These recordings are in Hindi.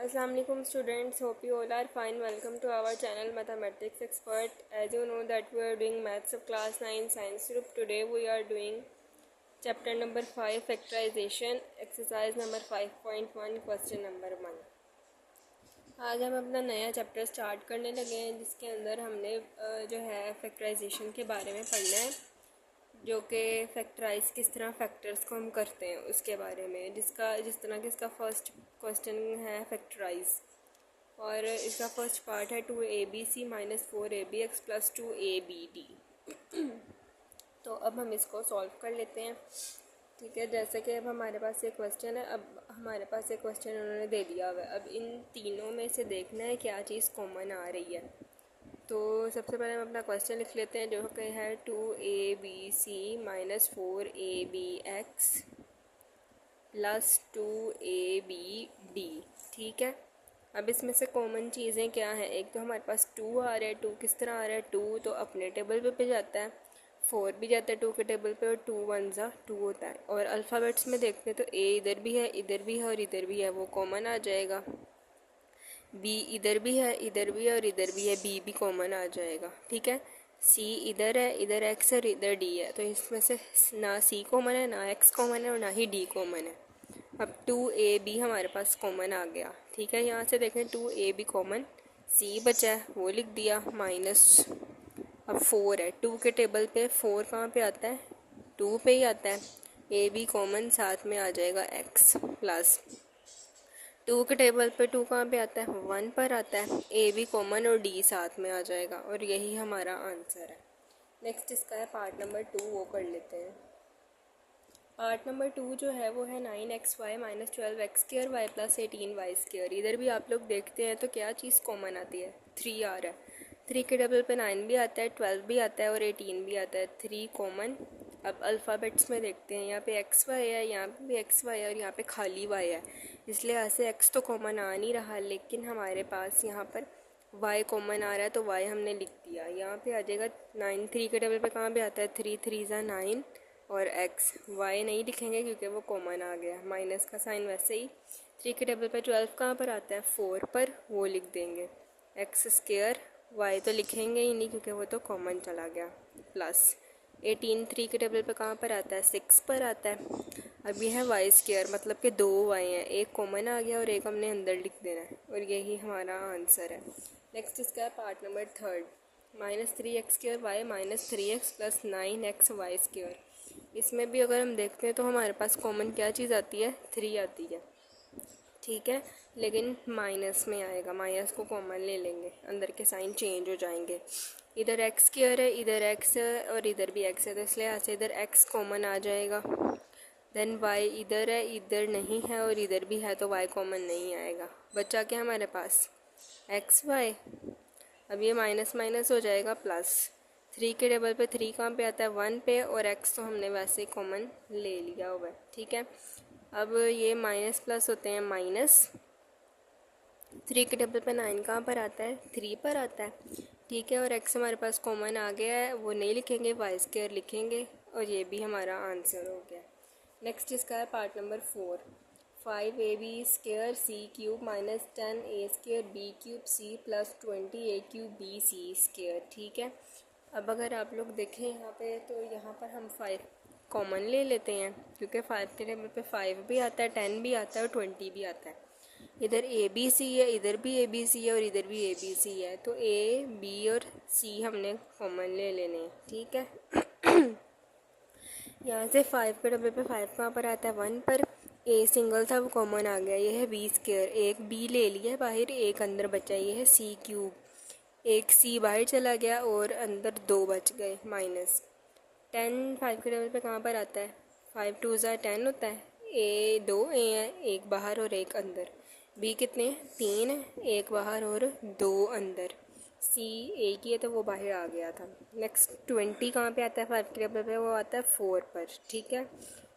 Assalamu alaikum students, hope you all are fine. Welcome to our channel Mathematics Expert. As you know that we are doing maths of class 9 science group. Today we are doing chapter number 5 factorization, exercise number 5.1, question number 1. आज हम अपना नया चैप्टर स्टार्ट करने लगे हैं जिसके अंदर हमने जो है फैक्टराइजेशन के बारे में पढ़ना है, जो कि फैक्टराइज किस तरह फैक्टर्स को हम करते हैं उसके बारे में, जिस तरह कि इसका फर्स्ट क्वेश्चन है फैक्टराइज, और इसका फर्स्ट पार्ट है 2abc - 4ab(x) + 2abd। तो अब हम इसको सॉल्व कर लेते हैं। ठीक है, जैसे कि अब हमारे पास एक क्वेश्चन है, अब हमारे पास एक क्वेश्चन उन्होंने दे दिया हुआ है। अब इन तीनों में से देखना है क्या चीज़ कॉमन आ रही है। तो सबसे पहले हम अपना क्वेश्चन लिख लेते हैं, जो कि है 2abc - 4abx + 2abd। ठीक है, अब इसमें से कॉमन चीज़ें क्या हैं। एक तो हमारे पास 2 आ रहा है। 2 किस तरह आ रहा है, 2 तो अपने टेबल पे जाता है, 4 भी जाता है 2 के टेबल पे, और 2 1 ज़ा 2 होता है। और अल्फ़ाबेट्स में देखते हैं तो a इधर भी है, इधर भी है और इधर भी है, वो कॉमन आ जाएगा। b इधर भी है, इधर भी है और इधर भी है, b भी कॉमन आ जाएगा। ठीक है, c इधर है, इधर x और इधर d है, तो इसमें से ना c कॉमन है, ना x कॉमन है और ना ही d कॉमन है। अब 2ab हमारे पास कॉमन आ गया। ठीक है, यहाँ से देखें 2ab कॉमन, c बचा है वो लिख दिया माइनस। अब 4 है, 2 के टेबल पे 4 कहाँ पे आता है, 2 पे ही आता है। ab कॉमन, साथ में आ जाएगा x प्लस 2 के टेबल पे 2 कहाँ पे आता है, 1 पर आता है। ए भी कॉमन और डी साथ में आ जाएगा, और यही हमारा आंसर है। नेक्स्ट इसका है पार्ट नंबर 2, वो कर लेते हैं। पार्ट नंबर 2 जो है वो है 9xy - 12x² y + 18y²। इधर भी आप लोग देखते हैं तो क्या चीज़ कॉमन आती है, 3 आ रहा है। 3 के टेबल पे 9 भी आता है, 12 भी आता है और 18 भी आता है, 3 कॉमन। अब अल्फ़ाबेट्स में देखते हैं, यहाँ पे xy है, यहाँ पे भी xy है और यहाँ पे खाली y है, इसलिए ऐसे x तो कॉमन आ नहीं रहा, लेकिन हमारे पास यहाँ पर y कॉमन आ रहा है तो y हमने लिख दिया। यहाँ पे आ जाएगा 9, 3 के टेबल पे कहाँ पे आता है, 3 3 ज़ा 9 और x, y नहीं लिखेंगे क्योंकि वो कॉमन आ गया, माइनस का साइन। वैसे ही 3 के टेबल पे 12 कहाँ पर आता है, 4 पर, वो लिख देंगे। x², y तो लिखेंगे ही नहीं क्योंकि वो तो कॉमन चला गया, प्लस 18 3 के टेबल पे कहाँ पर आता है, 6 पर आता है। अब ये है y², मतलब कि 2 y हैं, एक कॉमन आ गया और एक हमने अंदर लिख देना है, और यही हमारा आंसर है। नेक्स्ट इसका है part number 3, -3x² y - 3x + 9xy²। इसमें भी अगर हम देखते हैं तो हमारे पास कॉमन क्या चीज़ आती है, 3 आती है। ठीक है, लेकिन माइनस में आएगा, माइनस को कॉमन ले लेंगे, अंदर के साइन चेंज हो जाएंगे। इधर x² है, इधर x है और इधर भी x है, तो इसलिए ऐसे इधर x कॉमन आ जाएगा। देन y इधर है, इधर नहीं है और इधर भी है, तो y कॉमन नहीं आएगा। बचा क्या हमारे पास, xy। अब ये माइनस माइनस हो जाएगा प्लस। 3 के टेबल पे 3 कहाँ पे आता है, 1 पे, और x तो हमने वैसे ही कॉमन ले लिया हुआ है। ठीक है, अब ये माइनस प्लस होते हैं माइनस। 3 के टेबल पे 9 कहाँ पर आता है, 3 पर आता है। ठीक है, और x हमारे पास कॉमन आ गया है, वो नहीं लिखेंगे, y² लिखेंगे, और ये भी हमारा आंसर हो गया। नेक्स्ट इसका है part number 4, 5ab² c³ - 10a² b³ c + 20a³ bc²। ठीक है, अब अगर आप लोग देखें यहाँ पे, तो यहाँ पर हम 5 कॉमन ले लेते हैं क्योंकि 5 के टेबल पे 5 भी आता है, 10 भी आता है और 20 भी आता है। इधर ए बी सी है, इधर भी ए बी सी है और इधर भी ए बी सी है, तो ए बी और सी हमने कॉमन ले लेने हैं। ठीक है, यहाँ से 5 के टेबल पे 5 कहाँ पर आता है, 1 पर। ए सिंगल था वो कॉमन आ गया, ये है b², एक b ले लिया बाहर, एक अंदर बचा, ये है c³। एक c बाहर चला गया और अंदर 2 बच गए, माइनस 10 5 के टेबल पे कहाँ पर आता है, 5 2 ज़ा 10 होता है। ए 2 ए है, एक बाहर और एक अंदर। बी कितने हैं, 3 है, एक बाहर और 2 अंदर। सी एक ही है तो वो बाहर आ गया था। नेक्स्ट 20 कहाँ पे आता है, 5 के टेबल पे, वो आता है 4 पर। ठीक है,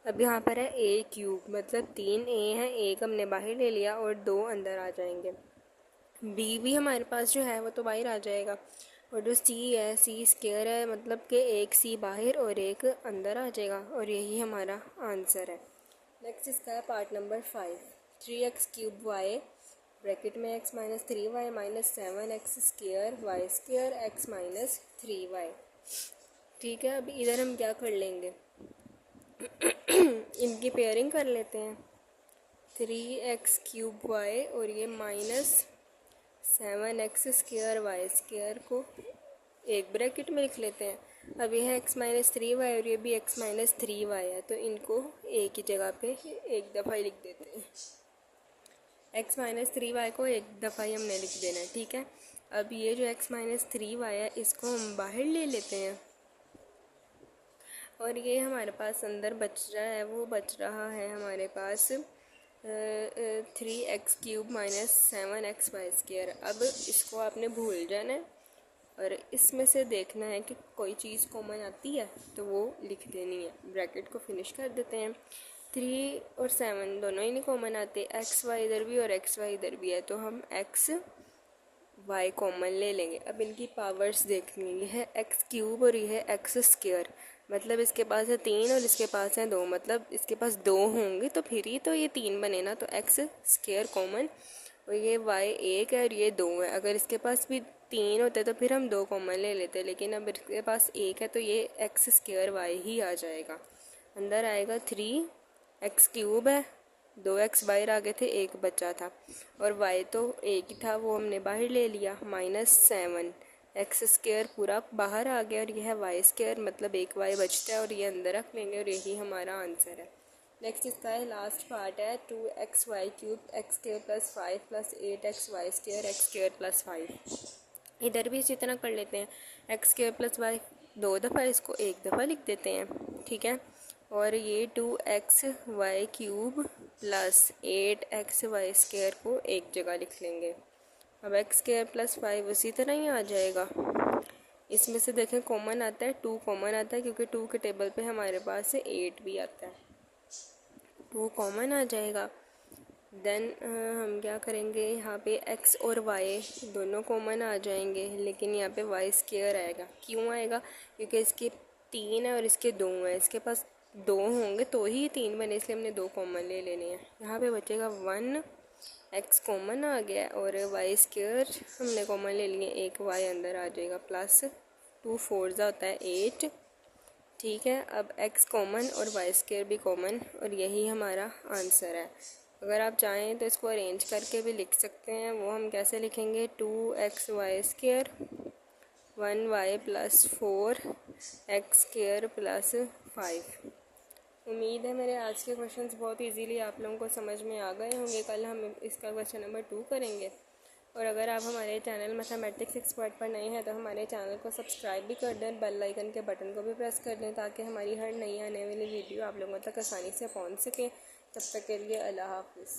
अब यहाँ पर है a³, मतलब 3 ए हैं, एक हमने बाहर ले लिया और 2 अंदर आ जाएंगे। बी भी हमारे पास जो है वो तो बाहर आ जाएगा, और जो सी है, c² है, मतलब कि एक सी बाहर और एक अंदर आ जाएगा, और यही हमारा आंसर है। नेक्स्ट इसका है part number 5, 3x³ y bracket में x minus 3y minus 7x square y square x minus 3y। ठीक है, अभी इधर हम क्या कर लेंगे, इनकी पेयरिंग कर लेते हैं। 3x क्यूब y और ये minus 7x square y square को एक ब्रैकेट में लिख लेते हैं। अब यह x माइनस 3y और ये भी x माइनस 3y है, तो इनको एक ही जगह पे एक दफ़ा ही लिख देते हैं। x माइनस 3y को एक दफ़ा ही हमने लिख देना है। ठीक है, अब ये जो x माइनस 3y है इसको हम बाहर ले लेते हैं और ये हमारे पास अंदर बच रहा है, वो बच रहा है हमारे पास 3x cube minus 7x y square. अब इसको आपने भूल जाना है और इसमें से देखना है कि कोई चीज़ कॉमन आती है तो वो लिख देनी है। ब्रैकेट को फिनिश कर देते हैं। 3 और 7 दोनों ही नहीं कॉमन आते, एक्स वाई इधर भी और एक्स वाई इधर भी है, तो हम एक्स वाई कॉमन ले लेंगे। अब इनकी पावर्स देखनी, ये है एक्स क्यूब और ये है एक्स स्क्वायर, मतलब इसके पास है 3 और इसके पास है 2, मतलब इसके पास 2 होंगे तो फिर ही तो ये 3 बने ना, तो एक्स स्क्वायर कॉमन और ये वाई 1 है और ये 2 है। अगर इसके पास भी 3 होते तो फिर हम 2 कॉमन ले लेते, लेकिन अब इसके पास 1 है तो ये एक्स स्क्वायर वाई ही आ जाएगा। अंदर आएगा 3x क्यूब है, 2x बाहर आ गए थे, 1 बचा था और y तो 1 ही था, वो हमने बाहर ले लिया, माइनस 7x स्क्वायर पूरा बाहर आ गया और यह है वाई स्क्वायर, मतलब 1 y बचता है और ये अंदर रख लेंगे और यही हमारा आंसर है। नेक्स्ट इसका है लास्ट पार्ट है 2x y cube x square plus 5 plus 8x y square x square plus 5। इधर भी इसी तरह कर लेते हैं, एक्स स्क्वायर प्लस वाई 2 दफ़ा, इसको एक दफ़ा लिख देते हैं। ठीक है, और ये 2x y cube plus 8x y square को एक जगह लिख लेंगे। अब एक्स स्क्वायर प्लस 5 उसी तरह ही आ जाएगा। इसमें से देखें कॉमन आता है, 2 कॉमन आता है क्योंकि 2 के टेबल पे हमारे पास 8 भी आता है, 2 कॉमन आ जाएगा। देन हम क्या करेंगे, यहाँ पे x और y दोनों कॉमन आ जाएंगे, लेकिन यहाँ पे वाई स्क्वायर आएगा। क्यों आएगा, क्योंकि इसके 3 है और इसके 2 हैं, इसके पास 2 होंगे तो ही 3 बने, इसलिए हमने 2 कॉमन ले लेने हैं। यहाँ पे बचेगा 1x कॉमन आ गया और वाई स्क्वायर हमने कॉमन ले लिए, 1 y अंदर आ जाएगा, प्लस 2 4 होता है 8। ठीक है, अब x कॉमन और वाई स्क्वायर भी कॉमन और यही हमारा आंसर है। अगर आप चाहें तो इसको अरेंज करके भी लिख सकते हैं, वो हम कैसे लिखेंगे, 2x y square 1y plus 4x square plus 5। उम्मीद है मेरे आज के क्वेश्चंस बहुत इजीली आप लोगों को समझ में आ गए होंगे। कल हम इसका क्वेश्चन नंबर 2 करेंगे। और अगर आप हमारे चैनल मैथमेटिक्स एक्सपर्ट पर नए हैं तो हमारे चैनल को सब्सक्राइब भी कर दें, बेल आइकन के बटन को भी प्रेस कर दें, ताकि हमारी हर नई आने वाली वीडियो आप लोगों तक आसानी से पहुंच सके। तब तक के लिए अल्लाह हाफ़िज़।